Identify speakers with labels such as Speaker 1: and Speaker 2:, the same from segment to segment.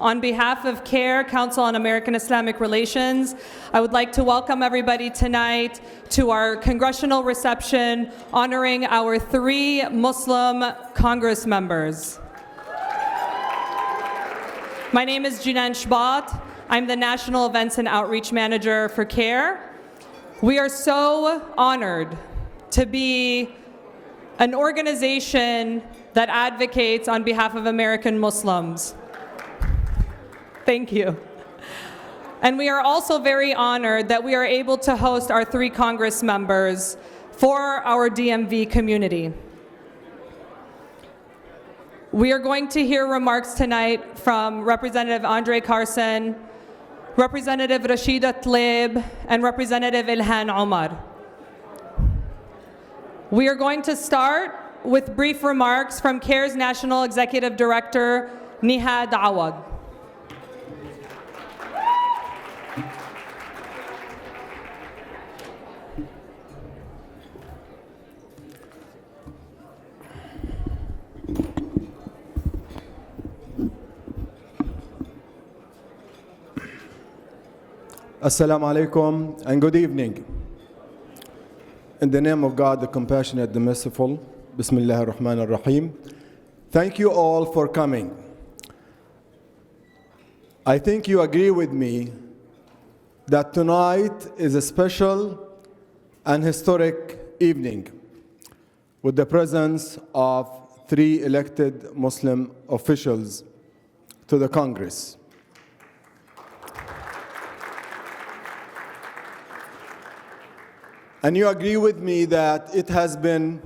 Speaker 1: On behalf of CAIR, Council on American Islamic Relations, I would like to welcome everybody tonight to our congressional reception honoring our 3 Muslim Congress members. My name is Jinan Shbat. I'm the National Events and Outreach Manager for CAIR. We are so honored to be an organization that advocates on behalf of American Muslims. Thank you. And we are also very honored that we are able to host our 3 Congress members for our DMV community. We are going to hear remarks tonight from Representative André Carson, Representative Rashida Tlaib, and Representative Ilhan Omar. We are going to start with brief remarks from CAIR's National Executive Director, Nihad Awad.
Speaker 2: Assalamu alaikum and good evening. In the name of God, the compassionate, the merciful, Bismillah ar-Rahman ar-Rahim. Thank you all for coming. I think you agree with me that tonight is a special and historic evening with the presence of 3 elected Muslim officials to the Congress. And you agree with me that it has been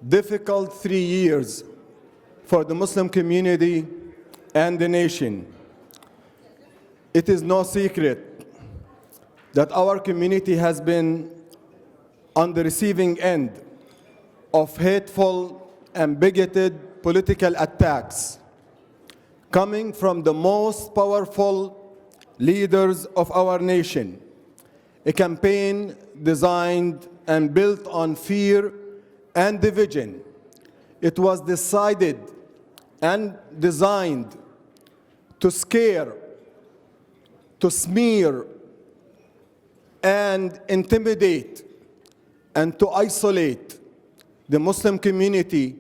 Speaker 2: difficult 3 years for the Muslim community and the nation. It is no secret that our community has been on the receiving end of hateful and bigoted political attacks coming from the most powerful leaders of our nation. A campaign designed and built on fear and division. It was decided and designed to scare, to smear, and intimidate, and to isolate the Muslim community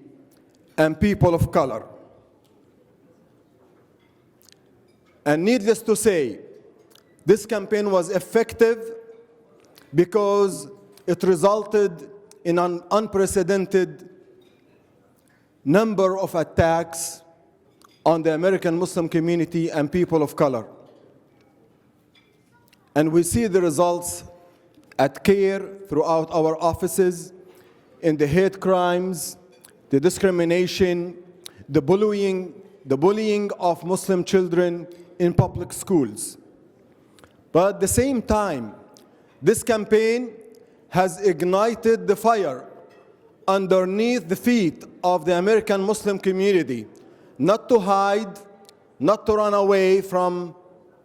Speaker 2: and people of color. And needless to say, this campaign was effective because it resulted in an unprecedented number of attacks on the American Muslim community and people of color. And we see the results at CAIR throughout our offices, in the hate crimes, the discrimination, the bullying of Muslim children in public schools. But at the same time, this campaign has ignited the fire underneath the feet of the American Muslim community, not to hide, not to run away from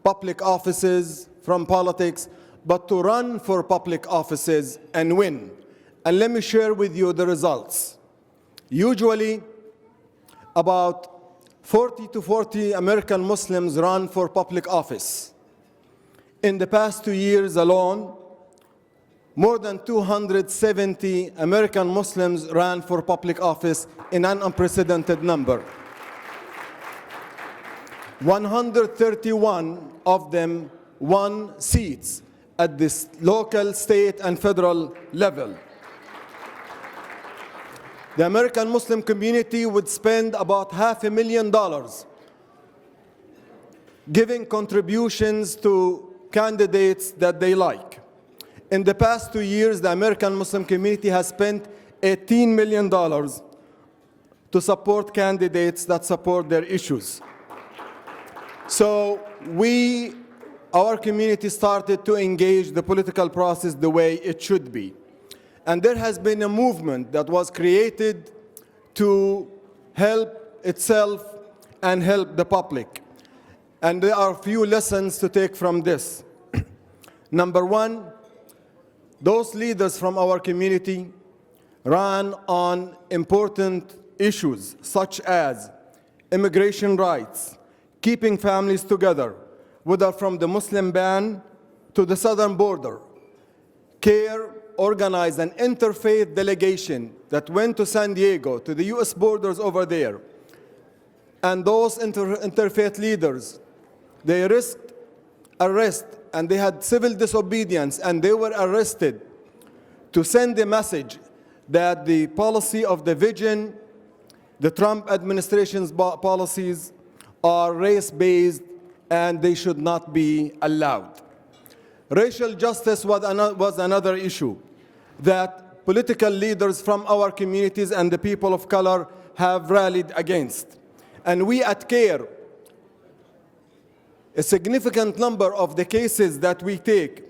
Speaker 2: public offices, from politics, but to run for public offices and win. And let me share with you the results. Usually, about 40 to 40 American Muslims run for public office. In the past 2 years alone, more than 270 American Muslims ran for public office in an unprecedented number. 131 of them won seats at this local, state, and federal level. The American Muslim community would spend about $500,000 giving contributions to candidates that they like. In the past 2 years, the American Muslim community has spent $18 million to support candidates that support their issues. So our community started to engage the political process the way it should be. And there has been a movement that was created to help itself and help the public. And there are a few lessons to take from this. Number one, those leaders from our community ran on important issues such as immigration rights, keeping families together, whether from the Muslim ban to the southern border. CAIR organized an interfaith delegation that went to San Diego, to the US borders over there. And those interfaith leaders, they risked arrest, and they had civil disobedience, and they were arrested to send a message that the policy of the vision, the Trump administration's policies, are race-based and they should not be allowed. Racial justice was another issue that political leaders from our communities and the people of color have rallied against. And we at CAIR, a significant number of the cases that we take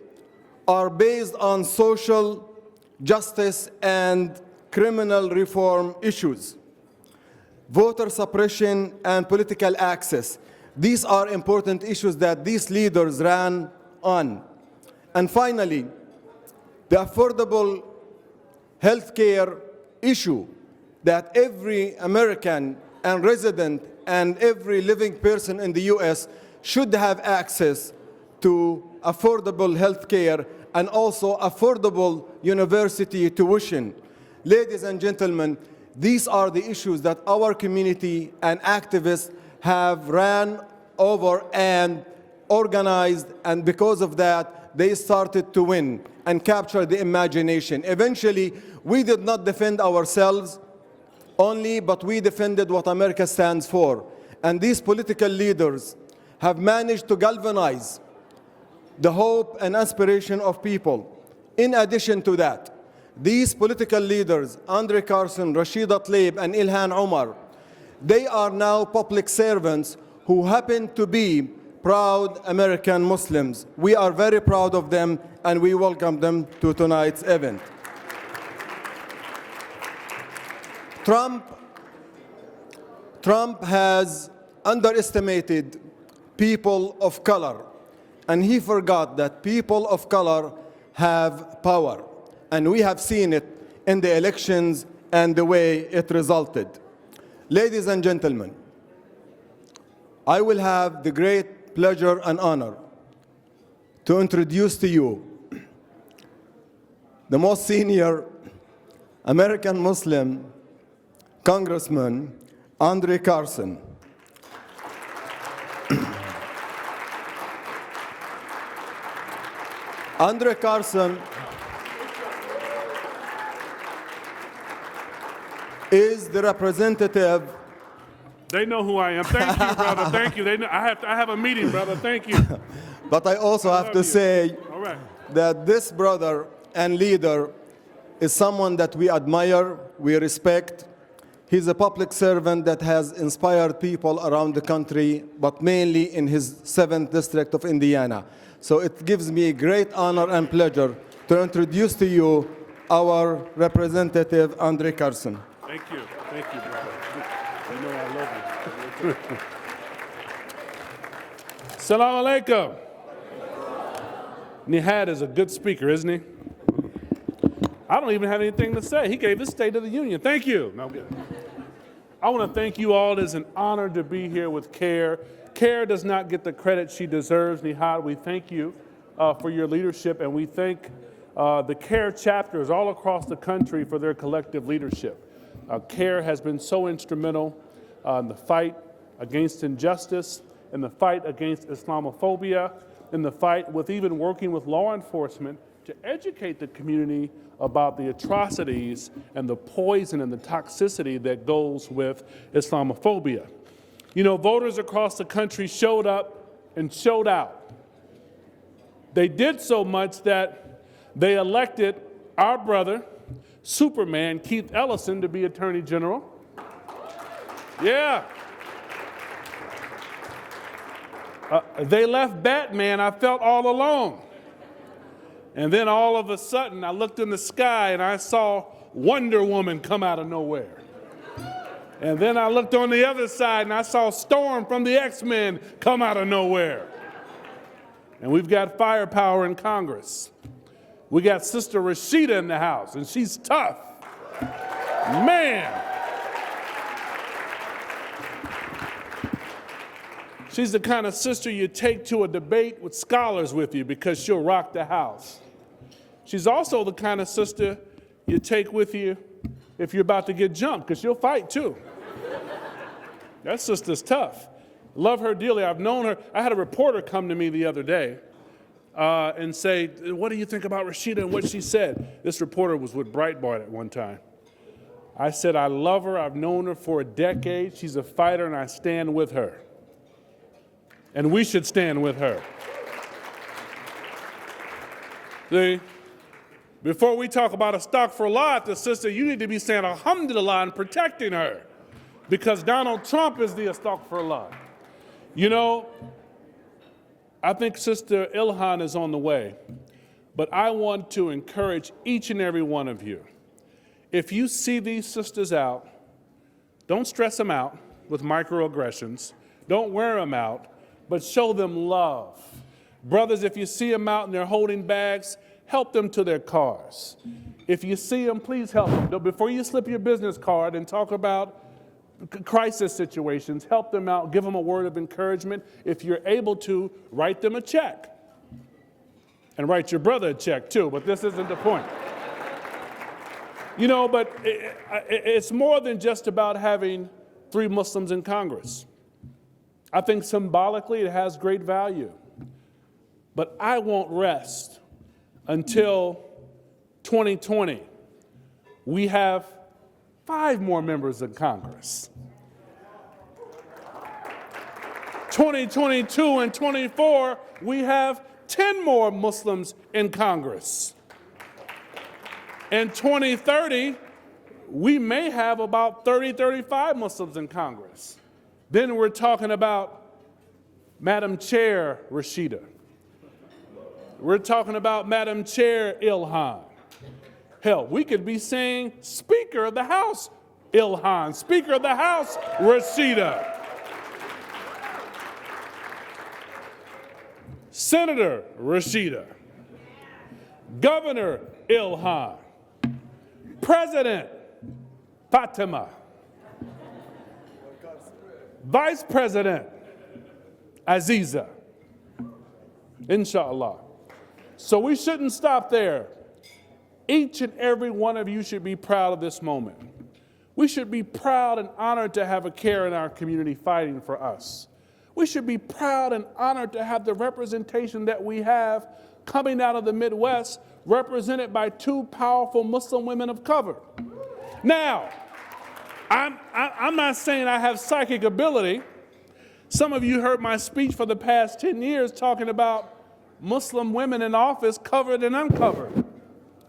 Speaker 2: are based on social justice and criminal reform issues, voter suppression and political access. These are important issues that these leaders ran on. And finally, the affordable health care issue that every American and resident and every living person in the US should have access to affordable health care and also affordable university tuition. Ladies and gentlemen, these are the issues that our community and activists have ran over and organized, and because of that, they started to win and capture the imagination. Eventually, we did not defend ourselves only, but we defended what America stands for. And these political leaders have managed to galvanize the hope and aspiration of people. In addition to that, these political leaders, André, Carson, Rashida Tlaib, and Ilhan Omar, they are now public servants who happen to be proud American Muslims. We are very proud of them, and we welcome them to tonight's event. Trump has underestimated people of color, and he forgot that people of color have power. And we have seen it in the elections and the way it resulted. Ladies and gentlemen, I will have the great pleasure and honor to introduce to you the most senior American Muslim Congressman, André Carson. André Carson is the representative.
Speaker 3: They know who I am. Thank you, brother. Thank you. They know, I have a meeting, brother. Thank you.
Speaker 2: But I also have to say
Speaker 3: All right.
Speaker 2: that this brother and leader is someone that we admire, we respect. He's a public servant that has inspired people around the country, but mainly in his 7th district of Indiana. So it gives me great honor and pleasure to introduce to you our representative, André Carson.
Speaker 3: Thank you. Thank you, brother. You know I love you. Salam alaikum. Nihad is a good speaker, isn't he? I don't even have anything to say. He gave his State of the Union. Thank you. No, I want to thank you all. It is an honor to be here with CAIR. CAIR does not get the credit she deserves. Nihad, we thank you for your leadership, and we thank the CAIR chapters all across the country for their collective leadership. CAIR has been so instrumental in the fight against injustice, in the fight against Islamophobia, in the fight with even working with law enforcement to educate the community about the atrocities and the poison and the toxicity that goes with Islamophobia. You know, voters across the country showed up and showed out. They did so much that they elected our brother, Superman Keith Ellison, to be Attorney General. Yeah. They left Batman, I felt all alone. And then all of a sudden, I looked in the sky and I saw Wonder Woman come out of nowhere. And then I looked on the other side and I saw Storm from the X-Men come out of nowhere. And we've got firepower in Congress. We got Sister Rashida in the house, and she's tough. Man. She's the kind of sister you take to a debate with scholars with you because she'll rock the house. She's also the kind of sister you take with you if you're about to get jumped, because she'll fight too. That sister's tough. Love her dearly. I've known her. I had a reporter come to me the other day and say, what do you think about Rashida and what she said? This reporter was with Breitbart at one time. I said, I love her. I've known her for a decade. She's a fighter, and I stand with her. And we should stand with her. See, before we talk about a astaghfirullah, the sister, you need to be saying alhamdulillah and protecting her, because Donald Trump is the astaghfirullah. You know, I think Sister Ilhan is on the way, but I want to encourage each and every one of you. If you see these sisters out, don't stress them out with microaggressions. Don't wear them out, but show them love. Brothers, if you see them out and they're holding bags, help them to their cars. If you see them, please help them. Before you slip your business card and talk about crisis situations, help them out, give them a word of encouragement. If you're able to, write them a check. And write your brother a check too, but this isn't the point. You know, but it's more than just about having 3 Muslims in Congress. I think symbolically it has great value. But I won't rest until 2020. We have 5 more members of Congress. 2022 and 24, we have 10 more Muslims in Congress. In 2030, we may have about 30, 35 Muslims in Congress. Then we're talking about Madam Chair Rashida. We're talking about Madam Chair Ilhan. Hell, we could be saying Speaker of the House Ilhan, Speaker of the House Rashida. Senator Rashida. Governor Ilhan. President Fatima. Vice President Aziza. Inshallah. So we shouldn't stop there. Each and every one of you should be proud of this moment. We should be proud and honored to have a CAIR in our community fighting for us. We should be proud and honored to have the representation that we have coming out of the Midwest, represented by 2 powerful Muslim women of color. Now, I'm not saying I have psychic ability. Some of you heard my speech for the past 10 years talking about Muslim women in office, covered and uncovered.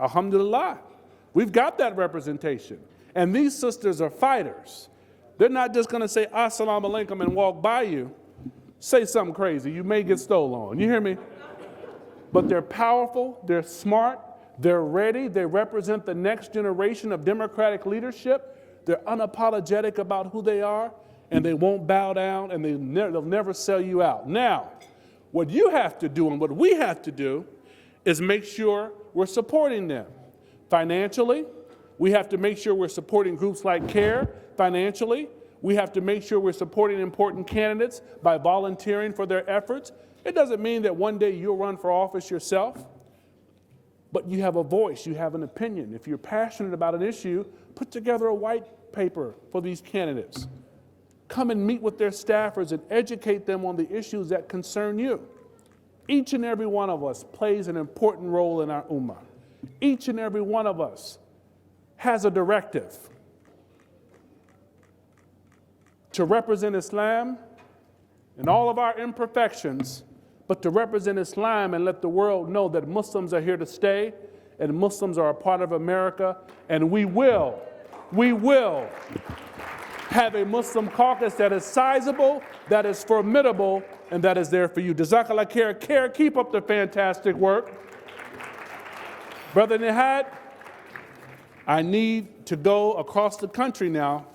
Speaker 3: Alhamdulillah, we've got that representation. And these sisters are fighters. They're not just going to say assalamu alaikum and walk by you. Say something crazy, you may get stolen on. You hear me? But they're powerful, they're smart, they're ready, they represent the next generation of democratic leadership. They're unapologetic about who they are, and they won't bow down, and they'll never sell you out. Now, what you have to do and what we have to do is make sure we're supporting them. Financially, we have to make sure we're supporting groups like CAIR. Financially, we have to make sure we're supporting important candidates by volunteering for their efforts. It doesn't mean that one day you'll run for office yourself, but you have a voice, you have an opinion. If you're passionate about an issue, put together a white paper for these candidates. Come and meet with their staffers and educate them on the issues that concern you. Each and every one of us plays an important role in our ummah. Each and every one of us has a directive to represent Islam and all of our imperfections, but to represent Islam and let the world know that Muslims are here to stay and Muslims are a part of America, and we will have a Muslim caucus that is sizable, that is formidable, and that is there for you. Jazakallah khair. CAIR, keep up the fantastic work. Brother Nihad, I need to go across the country now.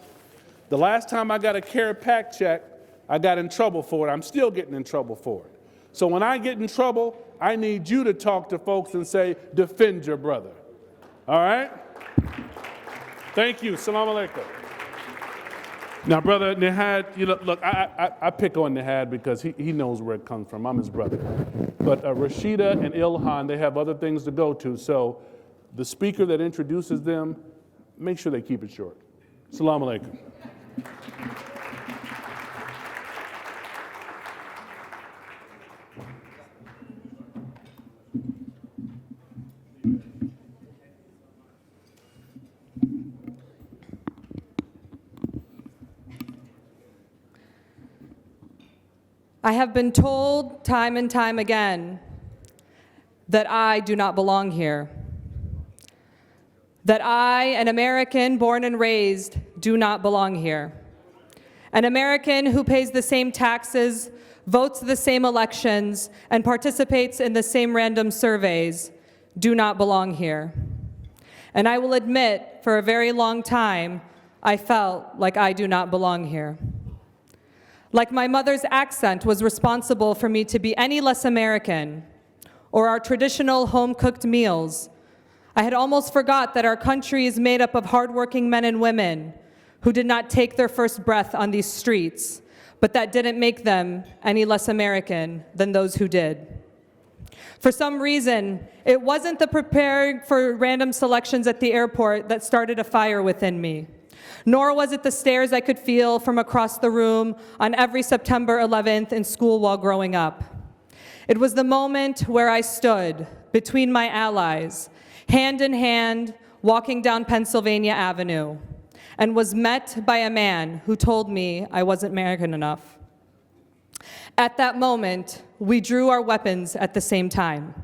Speaker 3: The last time I got a CAIR PAC check, I got in trouble for it. I'm still getting in trouble for it. So when I get in trouble, I need you to talk to folks and say, defend your brother. All right? Thank you. Assalamu alaikum. Now, Brother Nihad, you know, look, I pick on Nihad because he knows where it comes from. I'm his brother. But Rashida and Ilhan, they have other things to go to. So the speaker that introduces them, make sure they keep it short. Assalamu alaikum.
Speaker 1: I have been told time and time again that I do not belong here. That I, an American born and raised, do not belong here. An American who pays the same taxes, votes the same elections, and participates in the same random surveys do not belong here. And I will admit, for a very long time, I felt like I do not belong here. Like my mother's accent was responsible for me to be any less American, or our traditional home-cooked meals. I had almost forgot that our country is made up of hardworking men and women who did not take their first breath on these streets, but that didn't make them any less American than those who did. For some reason, it wasn't the preparing for random selections at the airport that started a fire within me. Nor was it the stares I could feel from across the room on every September 11th in school while growing up. It was the moment where I stood between my allies, hand in hand, walking down Pennsylvania Avenue, and was met by a man who told me I wasn't American enough. At that moment, we drew our weapons at the same time.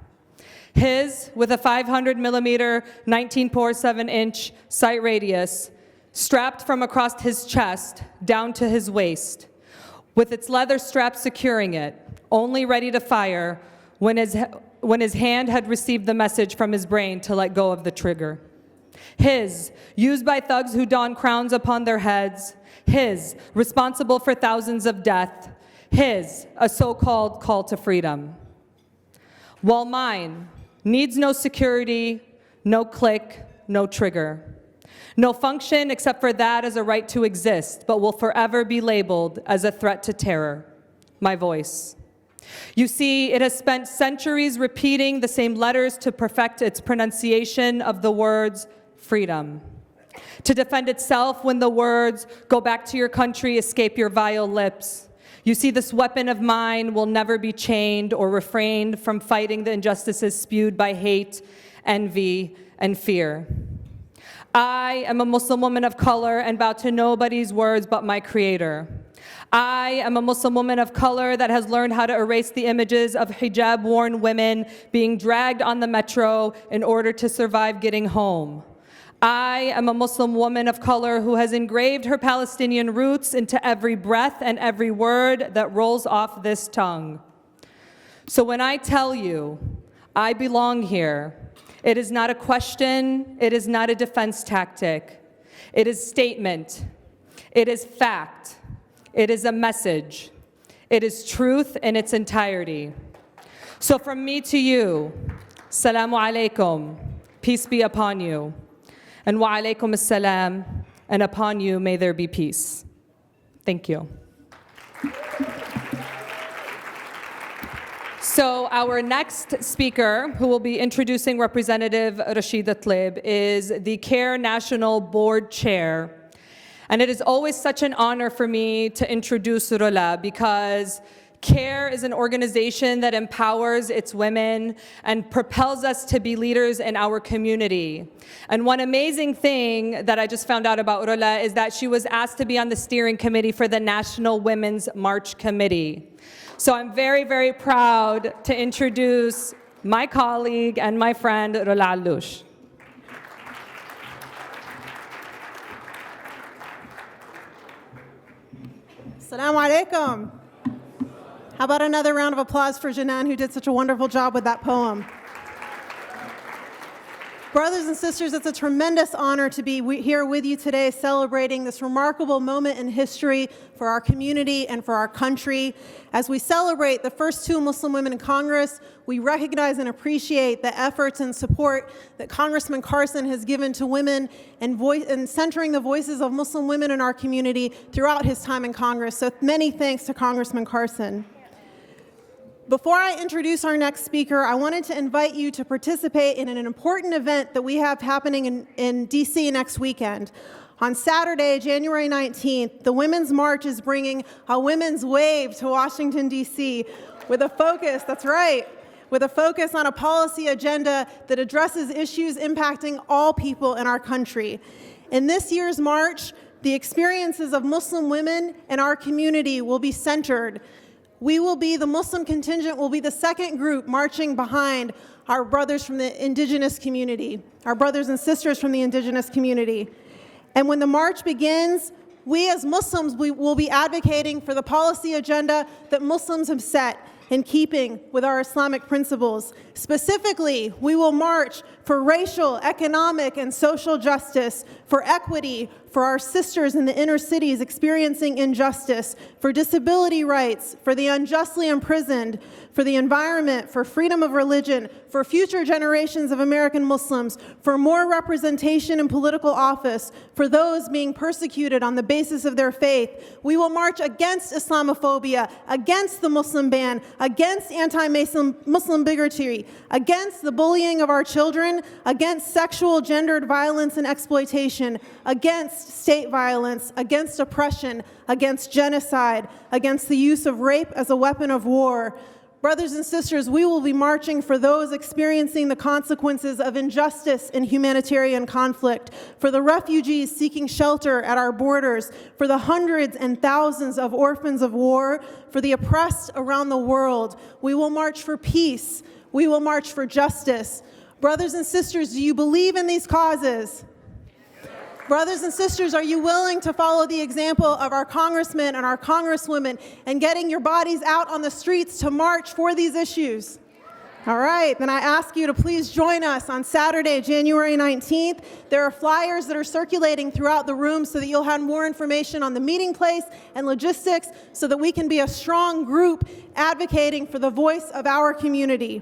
Speaker 1: His, with a 500 millimeter, 19.7-inch sight radius, strapped from across his chest down to his waist, with its leather strap securing it, only ready to fire when his hand had received the message from his brain to let go of the trigger. His, used by thugs who don crowns upon their heads. His, responsible for thousands of deaths. His, a so-called call to freedom. While mine needs no security, no click, no trigger. No function except for that as a right to exist, but will forever be labeled as a threat to terror. My voice. You see, it has spent centuries repeating the same letters to perfect its pronunciation of the words freedom. To defend itself when the words, go back to your country, escape your vile lips. You see, this weapon of mine will never be chained or refrained from fighting the injustices spewed by hate, envy, and fear. I am a Muslim woman of color and bow to nobody's words but my Creator. I am a Muslim woman of color that has learned how to erase the images of hijab-worn women being dragged on the metro in order to survive getting home. I am a Muslim woman of color who has engraved her Palestinian roots into every breath and every word that rolls off this tongue. So when I tell you I belong here, it is not a question, it is not a defense tactic. It is statement, it is fact, it is a message, it is truth in its entirety. So from me to you, Salamu alaikum, peace be upon you, and wa alaikum assalam, and upon you may there be peace. Thank you. So our next speaker, who will be introducing Representative Rashida Tlaib, is the CAIR National Board Chair. And it is always such an honor for me to introduce Rola because CAIR is an organization that empowers its women and propels us to be leaders in our community. And one amazing thing that I just found out about Rola is that she was asked to be on the steering committee for the National Women's March Committee. So I'm very, very proud to introduce my colleague and my friend, Rola Alouche.
Speaker 4: Assalamu alaikum. How about another round of applause for Janan, who did such a wonderful job with that poem? Brothers and sisters, it's a tremendous honor to be here with you today celebrating this remarkable moment in history for our community and for our country. As we celebrate the first 2 Muslim women in Congress, we recognize and appreciate the efforts and support that Congressman Carson has given to women and centering the voices of Muslim women in our community throughout his time in Congress. So many thanks to Congressman Carson. Before I introduce our next speaker, I wanted to invite you to participate in an important event that we have happening in DC next weekend. On Saturday, January 19th, the Women's March is bringing a women's wave to Washington, D.C. with a focus, that's right, with a focus on a policy agenda that addresses issues impacting all people in our country. In this year's march, the experiences of Muslim women in our community will be centered. The Muslim contingent will be the second group marching behind our brothers from the indigenous community, our brothers and sisters from the indigenous community. And when the march begins, we as Muslims, we will be advocating for the policy agenda that Muslims have set in keeping with our Islamic principles. Specifically, we will march for racial, economic, and social justice, for equity, for our sisters in the inner cities experiencing injustice, for disability rights, for the unjustly imprisoned, for the environment, for freedom of religion, for future generations of American Muslims, for more representation in political office, for those being persecuted on the basis of their faith. We will march against Islamophobia, against the Muslim ban, against anti-Muslim bigotry, against the bullying of our children, against sexual gendered violence and exploitation, against state violence, against oppression, against genocide, against the use of rape as a weapon of war. Brothers and sisters, we will be marching for those experiencing the consequences of injustice and humanitarian conflict, for the refugees seeking shelter at our borders, for the hundreds and thousands of orphans of war, for the oppressed around the world. We will march for peace. We will march for justice. Brothers and sisters, do you believe in these causes? Brothers and sisters, are you willing to follow the example of our congressmen and our congresswomen and getting your bodies out on the streets to march for these issues? All right, then I ask you to please join us on Saturday, January 19th. There are flyers that are circulating throughout the room so that you'll have more information on the meeting place and logistics so that we can be a strong group advocating for the voice of our community.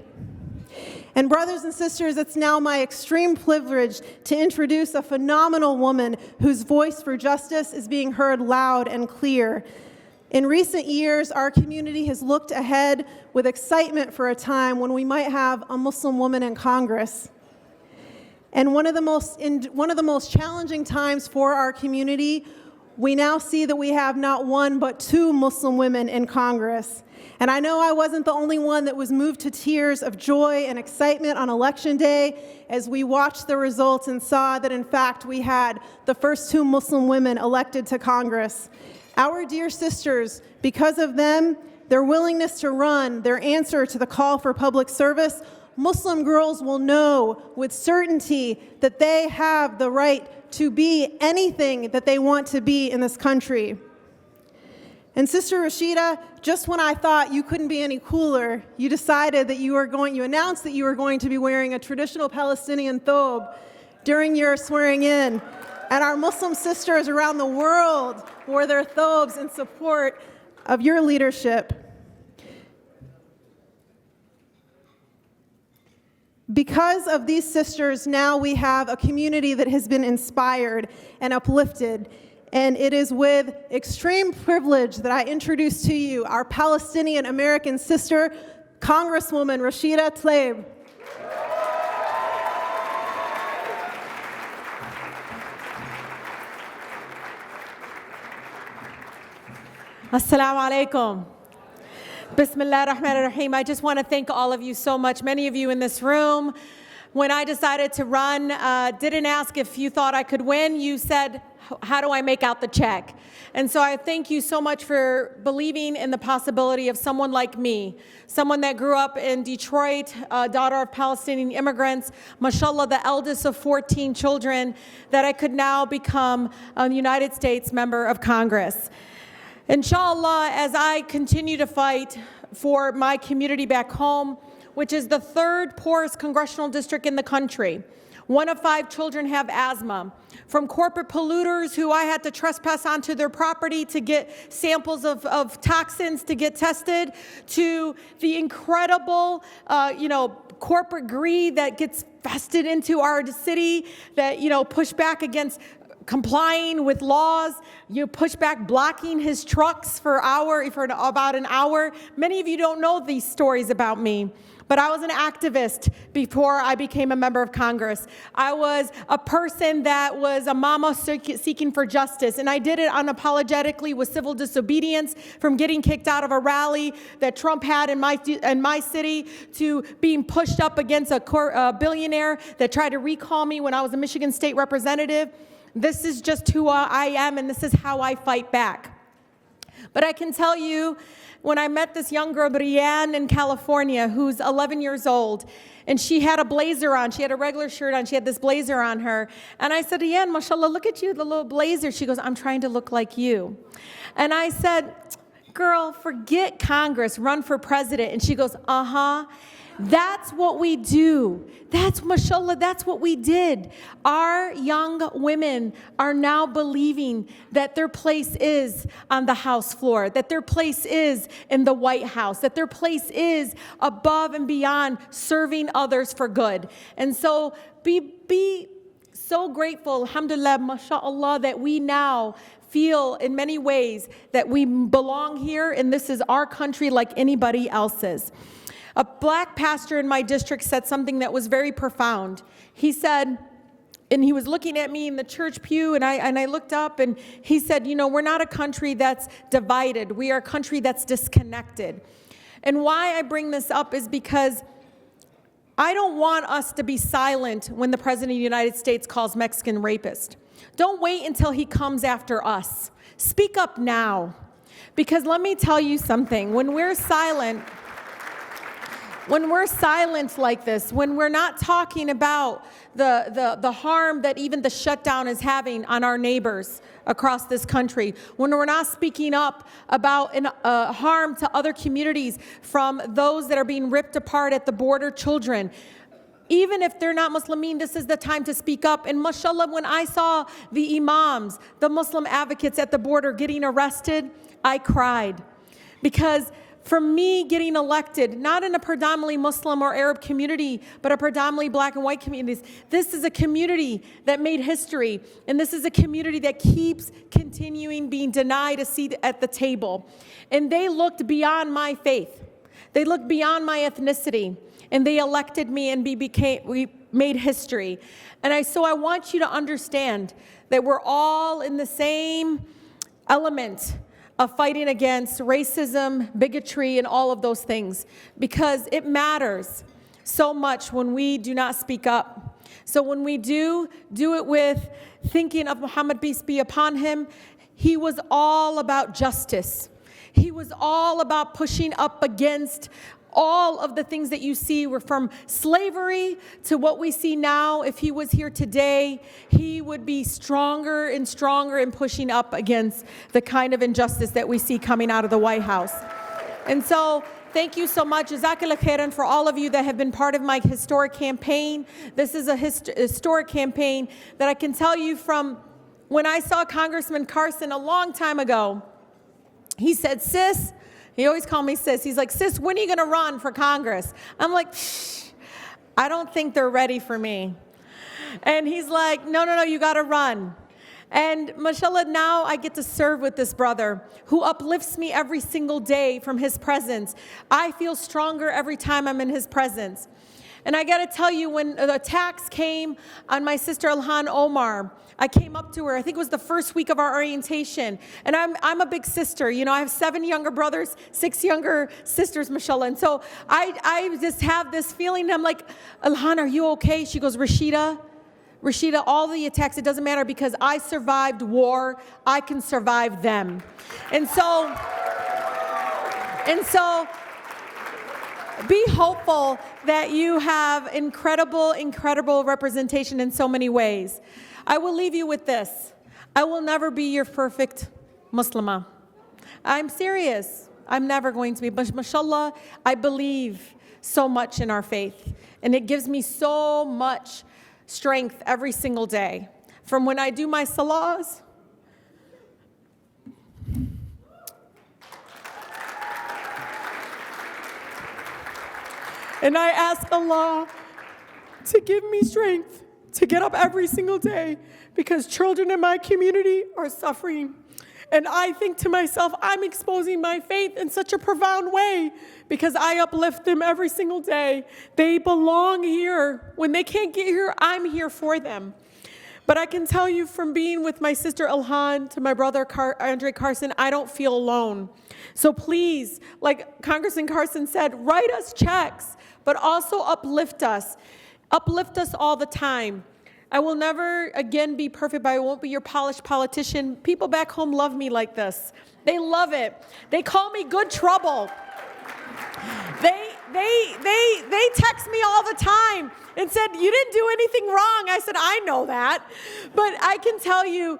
Speaker 4: And brothers and sisters, it's now my extreme privilege to introduce a phenomenal woman whose voice for justice is being heard loud and clear. In recent years, our community has looked ahead with excitement for a time when we might have a Muslim woman in Congress. And one of the most challenging times for our community, we now see that we have not 1 but 2 Muslim women in Congress. And I know I wasn't the only one that was moved to tears of joy and excitement on Election Day as we watched the results and saw that, in fact, we had the first 2 Muslim women elected to Congress. Our dear sisters, because of them, their willingness to run, their answer to the call for public service, Muslim girls will know with certainty that they have the right to be anything that they want to be in this country. And Sister Rashida, just when I thought you couldn't be any cooler, you decided that you announced that you were going to be wearing a traditional Palestinian thobe during your swearing in. And our Muslim sisters around the world wore their thobes in support of your leadership. Because of these sisters, now we have a community that has been inspired and uplifted. And it is with extreme privilege that I introduce to you our Palestinian American sister, Congresswoman Rashida Tlaib.
Speaker 5: Assalamu alaikum. Bismillah ar-Rahman ar-Rahim. I just want to thank all of you so much. Many of you in this room, when I decided to run, didn't ask if you thought I could win. You said, how do I make out the check? And so I thank you so much for believing in the possibility of someone like me, someone that grew up in Detroit, daughter of Palestinian immigrants, mashallah, the eldest of 14 children, that I could now become a United States member of Congress. Inshallah, as I continue to fight for my community back home, which is the 3rd poorest congressional district in the country, 1 of 5 children have asthma. From corporate polluters who I had to trespass onto their property to get samples of toxins to get tested, to the incredible, corporate greed that gets vested into our city, that, push back against complying with laws, you push back blocking his trucks for about an hour. Many of you don't know these stories about me, but I was an activist before I became a member of Congress. I was a person that was a mama seeking for justice, and I did it unapologetically with civil disobedience, from getting kicked out of a rally that Trump had in my city, to being pushed up against a billionaire that tried to recall me when I was a Michigan State representative. This is just who I am, and this is how I fight back. But I can tell you, when I met this young girl, Brianne, in California, who's 11 years old, and she had a blazer on. She had a regular shirt on. She had this blazer on her. And I said, Brianne, mashallah, look at you, the little blazer. She goes, I'm trying to look like you. And I said, girl, forget Congress, run for president. And she goes, uh-huh. That's what we do. That's, mashallah, that's what we did. Our young women are now believing that their place is on the House floor, that their place is in the White House, that their place is above and beyond serving others for good. And so be so grateful, alhamdulillah, mashallah, that we now feel in many ways that we belong here, and this is our country like anybody else's. A black pastor in my district said something that was very profound. He said, and he was looking at me in the church pew, and I looked up, and he said, we're not a country that's divided. We are a country that's disconnected. And why I bring this up is because I don't want us to be silent when the President of the United States calls Mexican rapist. Don't wait until he comes after us. Speak up now. Because let me tell you something, when we're silent like this, when we're not talking about the harm that even the shutdown is having on our neighbors across this country, when we're not speaking up about harm to other communities from those that are being ripped apart at the border, children, even if they're not Muslimin, this is the time to speak up. And mashallah, when I saw the imams, the Muslim advocates at the border getting arrested, I cried. Because for me, getting elected, not in a predominantly Muslim or Arab community, but a predominantly black and white communities, this is a community that made history, and this is a community that keeps continuing being denied a seat at the table. And they looked beyond my faith. They looked beyond my ethnicity, and they elected me, and we made history. And so I want you to understand that we're all in the same element of fighting against racism, bigotry, and all of those things, because it matters so much when we do not speak up. So when we do it with thinking of Muhammad, peace be upon him. He was all about justice. He was all about pushing up against all of the things that you see were from slavery to what we see now. If he was here today, he would be stronger and stronger in pushing up against the kind of injustice that we see coming out of the White House. And so thank you so much, Jazakallah khairan, for all of you that have been part of my historic campaign. This is a historic campaign that I can tell you from when I saw Congressman Carson a long time ago. He said, sis, he always called me sis. He's like, sis, when are you going to run for Congress? I'm like, I don't think they're ready for me. And he's like, no, you got to run. And mashallah, now I get to serve with this brother who uplifts me every single day from his presence. I feel stronger every time I'm in his presence. And I got to tell you, when the attacks came on my sister Ilhan Omar, I came up to her. I think it was the first week of our orientation. And I'm a big sister. I have 7 younger brothers, 6 younger sisters, mashallah. And so I just have this feeling. I'm like, Ilhan, are you okay? She goes, Rashida, all the attacks, it doesn't matter, because I survived war. I can survive them. And so be hopeful that you have incredible representation in so many ways. I will leave you with this. I will never be your perfect Muslimah. I'm serious. I'm never going to be. But mashallah, I believe so much in our faith. And it gives me so much strength every single day. From when I do my salahs, and I ask Allah to give me strength to get up every single day because children in my community are suffering. And I think to myself, I'm exposing my faith in such a profound way because I uplift them every single day. They belong here. When they can't get here, I'm here for them. But I can tell you from being with my sister Ilhan to my brother André Carson, I don't feel alone. So please, like Congressman Carson said, write us checks, but also uplift us. Uplift us all the time. I will never again be perfect, but I won't be your polished politician. People back home love me like this. They love it. They call me good trouble. They text me all the time and said, you didn't do anything wrong. I said, I know that. But I can tell you,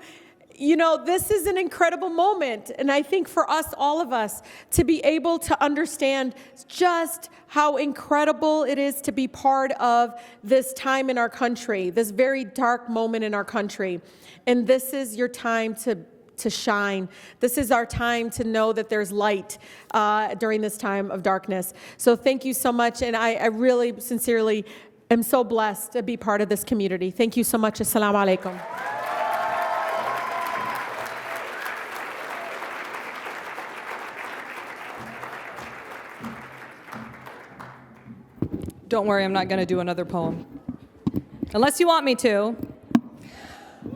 Speaker 5: this is an incredible moment. And I think for us, all of us, to be able to understand just how incredible it is to be part of this time in our country, this very dark moment in our country. And this is your time to shine. This is our time to know that there's light during this time of darkness. So thank you so much. And I really, sincerely am so blessed to be part of this community. Thank you so much. Assalamu alaikum.
Speaker 1: Don't worry, I'm not going to do another poem. Unless you want me to.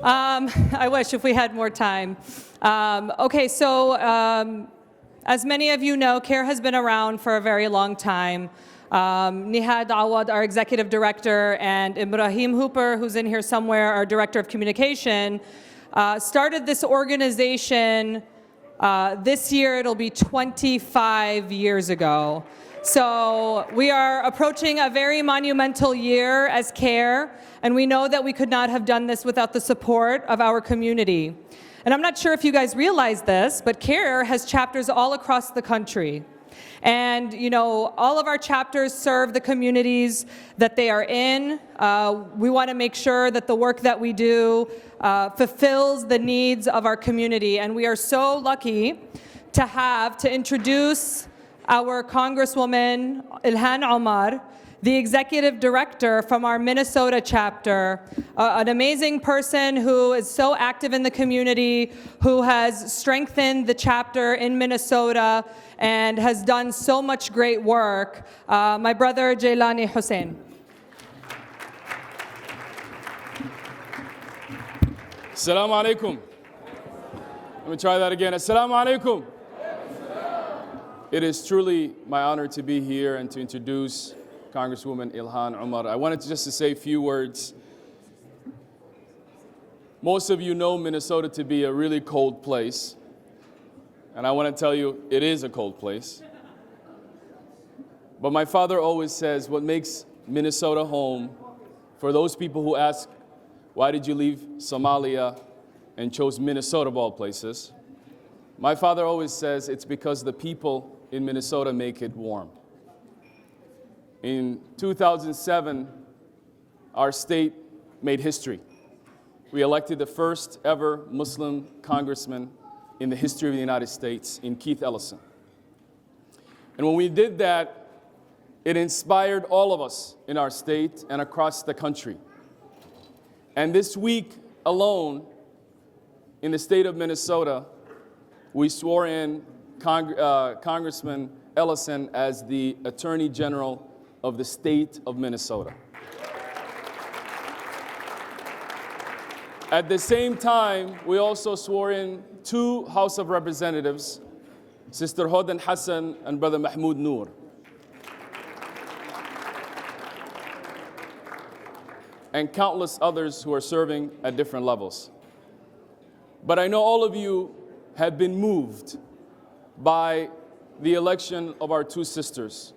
Speaker 1: I wish if we had more time. Okay, so as many of you know, CAIR has been around for a very long time. Nihad Awad, our executive director, and Ibrahim Hooper, who's in here somewhere, our director of communication, started this organization. This year, it'll be 25 years ago. So we are approaching a very monumental year as CAIR, and we know that we could not have done this without the support of our community. And I'm not sure if you guys realize this, but CAIR has chapters all across the country. And, all of our chapters serve the communities that they are in. We want to make sure that the work that we do fulfills the needs of our community. And we are so lucky to introduce our Congresswoman, Ilhan Omar, the executive director from our Minnesota chapter, an amazing person who is so active in the community, who has strengthened the chapter in Minnesota and has done so much great work, my brother Jailani Hussein.
Speaker 6: Assalamu alaikum. Let me try that again. Assalamu alaikum. It is truly my honor to be here and to introduce Congresswoman Ilhan Omar. I wanted just to say a few words. Most of you know Minnesota to be a really cold place. And I want to tell you, it is a cold place. But my father always says what makes Minnesota home, for those people who ask, why did you leave Somalia and chose Minnesota of all places? My father always says it's because the people in Minnesota make it warm. In 2007, our state made history. We elected the first ever Muslim congressman in the history of the United States, in Keith Ellison. And when we did that, it inspired all of us in our state and across the country. And this week alone, in the state of Minnesota, we swore in Congressman Ellison as the Attorney General of the state of Minnesota. At the same time, we also swore in two House of Representatives, Sister Hodan Hassan and Brother Mahmoud Noor. And countless others who are serving at different levels. But I know all of you have been moved by the election of our two sisters.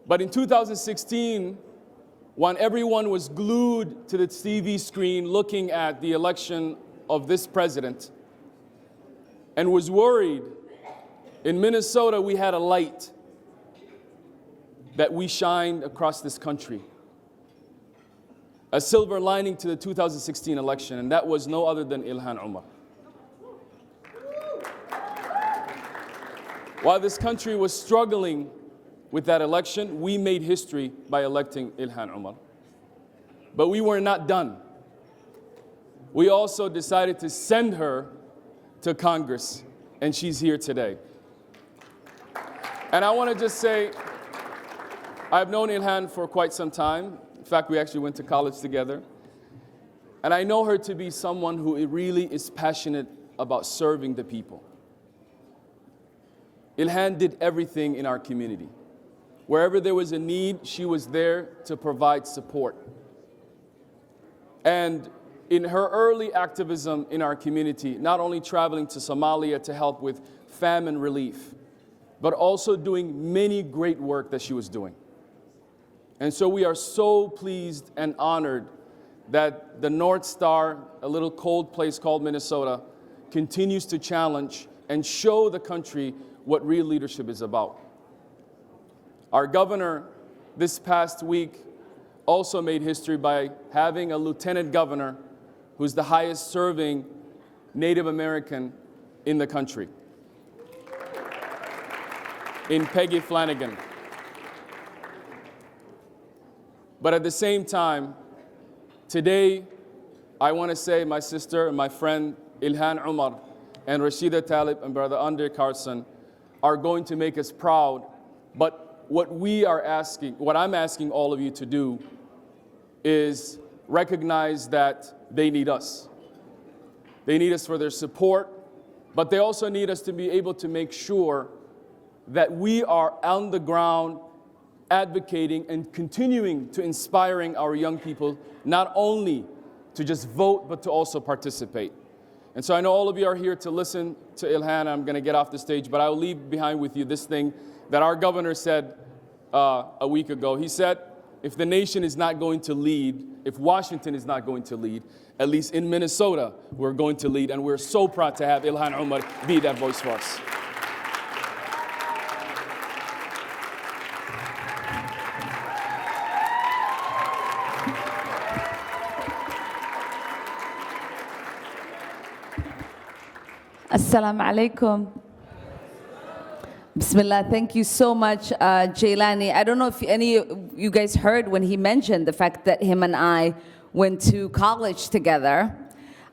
Speaker 6: But in 2016, when everyone was glued to the TV screen looking at the election of this president and was worried, in Minnesota we had a light that we shined across this country. a silver lining to the 2016 election, and that was no other than Ilhan Omar. While this country was struggling with that election, we made history by electing Ilhan Omar. But we were not done. We also decided to send her to Congress, and she's here today. And I want to just say, I've known Ilhan for quite some time. In fact, we actually went to college together. And I know her to be someone who really is passionate about serving the people. Ilhan did everything in our community. Wherever there was a need, she was there to provide support. And in her early activism in our community, not only traveling to Somalia to help with famine relief, but also doing many great work that she was doing. And so we are so pleased and honored that the North Star, a little cold place called Minnesota, continues to challenge and show the country what real leadership is about. Our governor this past week also made history by having a lieutenant governor who's the highest serving Native American in the country, in Peggy Flanagan. But at the same time, today, I want to say my sister and my friend Ilhan Omar and Rashida Tlaib and brother André Carson are going to make us proud. But what I'm asking all of you to do is recognize that they need us. They need us for their support, but they also need us to be able to make sure that we are on the ground advocating and continuing to inspiring our young people, not only to just vote, but to also participate. And so I know all of you are here to listen to Ilhan. I'm going to get off the stage, but I will leave behind with you this thing that our governor said a week ago. He said, if the nation is not going to lead, if Washington is not going to lead, at least in Minnesota, we're going to lead. And we're so proud to have Ilhan Omar be that voice for us.
Speaker 7: Assalamu alaikum. Bismillah. Thank you so much, Jailani. I don't know if any of you guys heard when he mentioned the fact that him and I went to college together.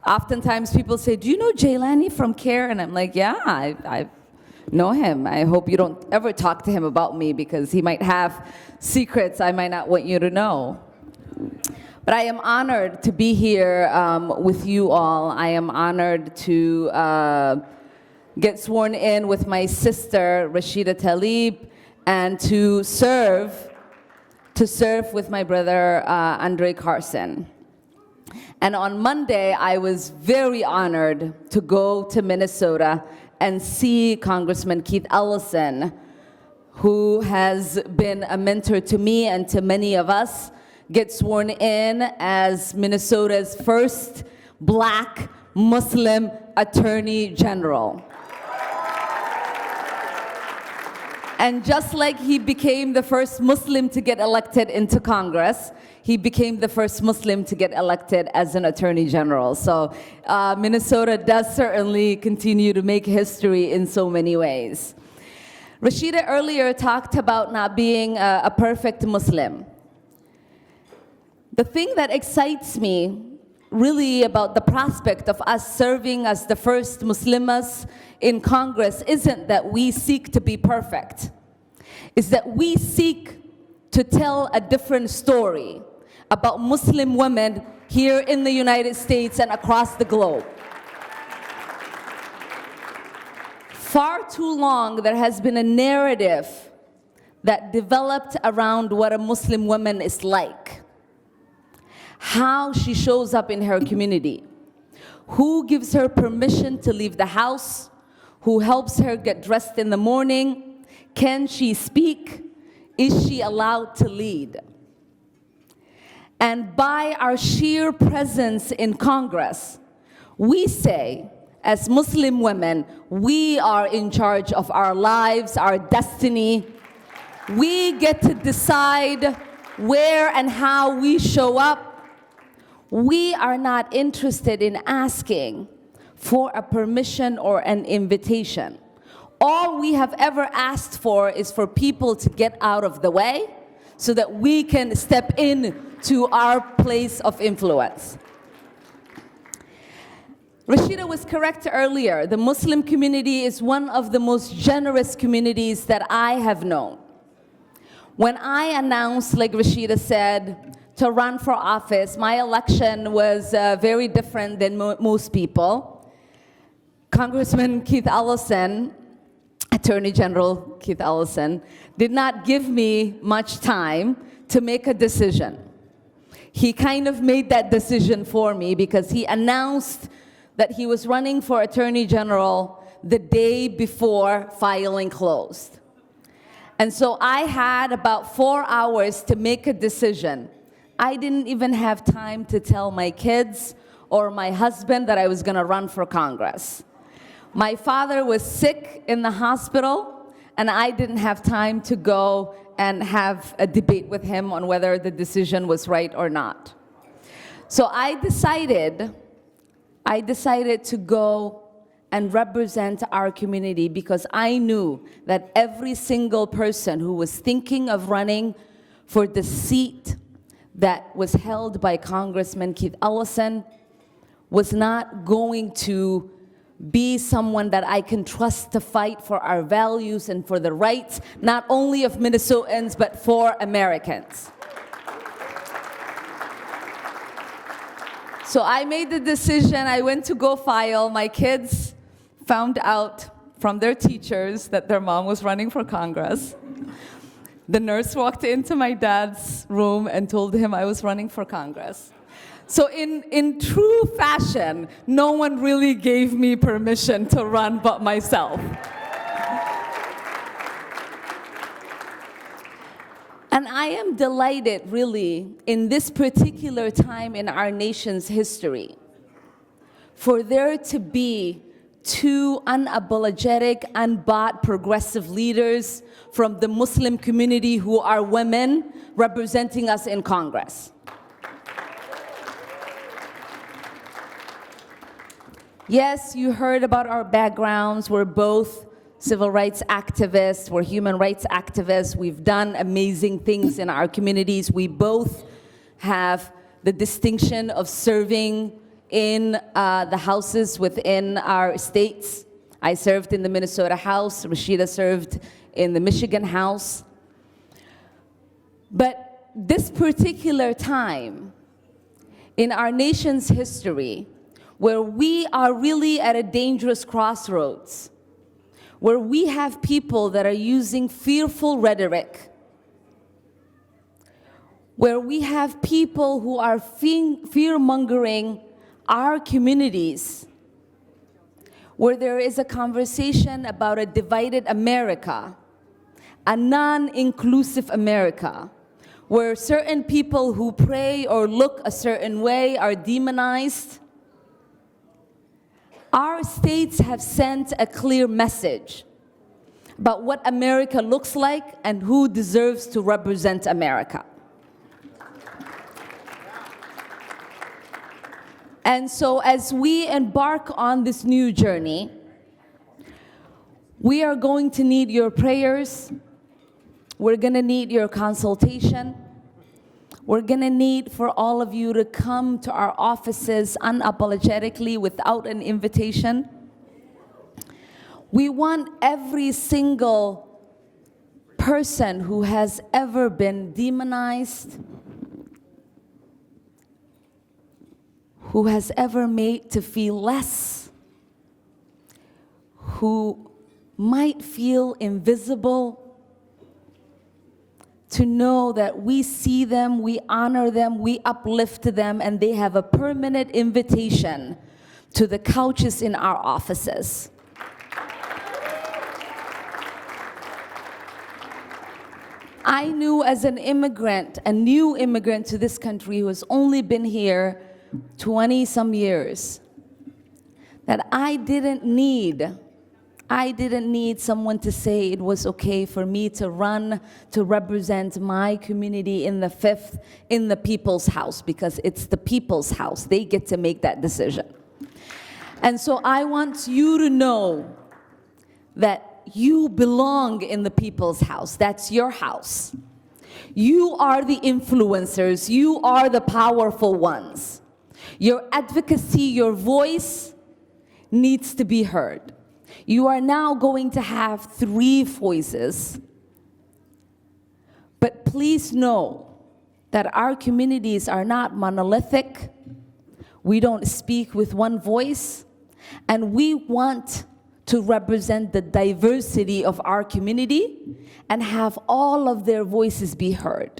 Speaker 7: Oftentimes people say, do you know Jailani from CAIR? And I'm like, yeah, I know him. I hope you don't ever talk to him about me because he might have secrets I might not want you to know. But I am honored to be here with you all. I am honored to get sworn in with my sister, Rashida Tlaib, and to serve with my brother, André Carson. And on Monday, I was very honored to go to Minnesota and see Congressman Keith Ellison, who has been a mentor to me and to many of us, get sworn in as Minnesota's first Black Muslim Attorney General. And just like he became the first Muslim to get elected into Congress, he became the first Muslim to get elected as an Attorney General. So Minnesota does certainly continue to make history in so many ways. Rashida earlier talked about not being a perfect Muslim. The thing that excites me really about the prospect of us serving as the first Muslimas in Congress isn't that we seek to be perfect. It's that we seek to tell a different story about Muslim women here in the United States and across the globe. Far too long, there has been a narrative that developed around what a Muslim woman is like. How she shows up in her community, who gives her permission to leave the house, who helps her get dressed in the morning, can she speak, is she allowed to lead? And by our sheer presence in Congress, we say, as Muslim women, we are in charge of our lives, our destiny. We get to decide where and how we show up. we are not interested in asking for a permission or an invitation. All we have ever asked for is for people to get out of the way so that we can step in to our place of influence. Rashida was correct earlier. The Muslim community is one of the most generous communities that I have known. When I announced, like Rashida said, to run for office, my election was very different than most people. Congressman Keith Ellison, Attorney General Keith Ellison, did not give me much time to make a decision. He kind of made that decision for me because he announced that he was running for Attorney General the day before filing closed. And so I had about 4 hours to make a decision. I didn't even have time to tell my kids or my husband that I was going to run for Congress. My father was sick in the hospital, and I didn't have time to go and have a debate with him on whether the decision was right or not. So I decided to go and represent our community because I knew that every single person who was thinking of running for the seat that was held by Congressman Keith Ellison was not going to be someone that I can trust to fight for our values and for the rights, not only of Minnesotans, but for Americans. So I made the decision. I went to go file. My kids found out from their teachers that their mom was running for Congress. The nurse walked into my dad's room and told him I was running for Congress. So in true fashion, no one really gave me permission to run but myself. And I am delighted, really, in this particular time in our nation's history, for there to be two unapologetic, unbought progressive leaders from the Muslim community who are women representing us in Congress. Yes, you heard about our backgrounds. We're both civil rights activists. We're human rights activists. We've done amazing things in our communities. We both have the distinction of serving in the houses within our states. I served in the Minnesota House. Rashida served in the Michigan House. But this particular time in our nation's history, where we are really at a dangerous crossroads, where we have people that are using fearful rhetoric, where we have people who are fear-mongering our communities, where there is a conversation about a divided America, a non-inclusive America, where certain people who pray or look a certain way are demonized. Our states have sent a clear message about what America looks like and who deserves to represent America. And so as we embark on this new journey, we are going to need your prayers. We're going to need your consultation. We're going to need for all of you to come to our offices unapologetically without an invitation. We want every single person who has ever been demonized, who has ever made to feel less, who might feel invisible, to know that we see them, we honor them, we uplift them, and they have a permanent invitation to the couches in our offices. I knew as an immigrant, a new immigrant to this country who has only been here 20-some years, that I didn't need I didn't need someone to say it was okay for me to run to represent my community in the 5th in the People's House, because it's the People's House. They get to make that decision. And so I want you to know that you belong in the People's House. That's your house. You are the influencers. You are the powerful ones. Your advocacy, your voice needs to be heard. You are now going to have 3 voices. But please know that our communities are not monolithic. We don't speak with one voice. And we want to represent the diversity of our community and have all of their voices be heard.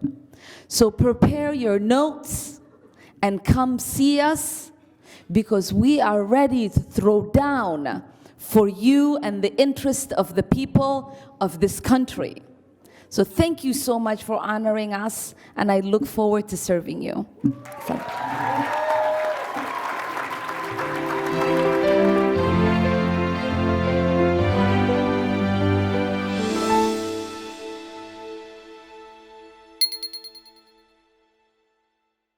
Speaker 7: So prepare your notes and come see us, because we are ready to throw down for you and the interest of the people of this country. So thank you so much for honoring us, and I look forward to serving you.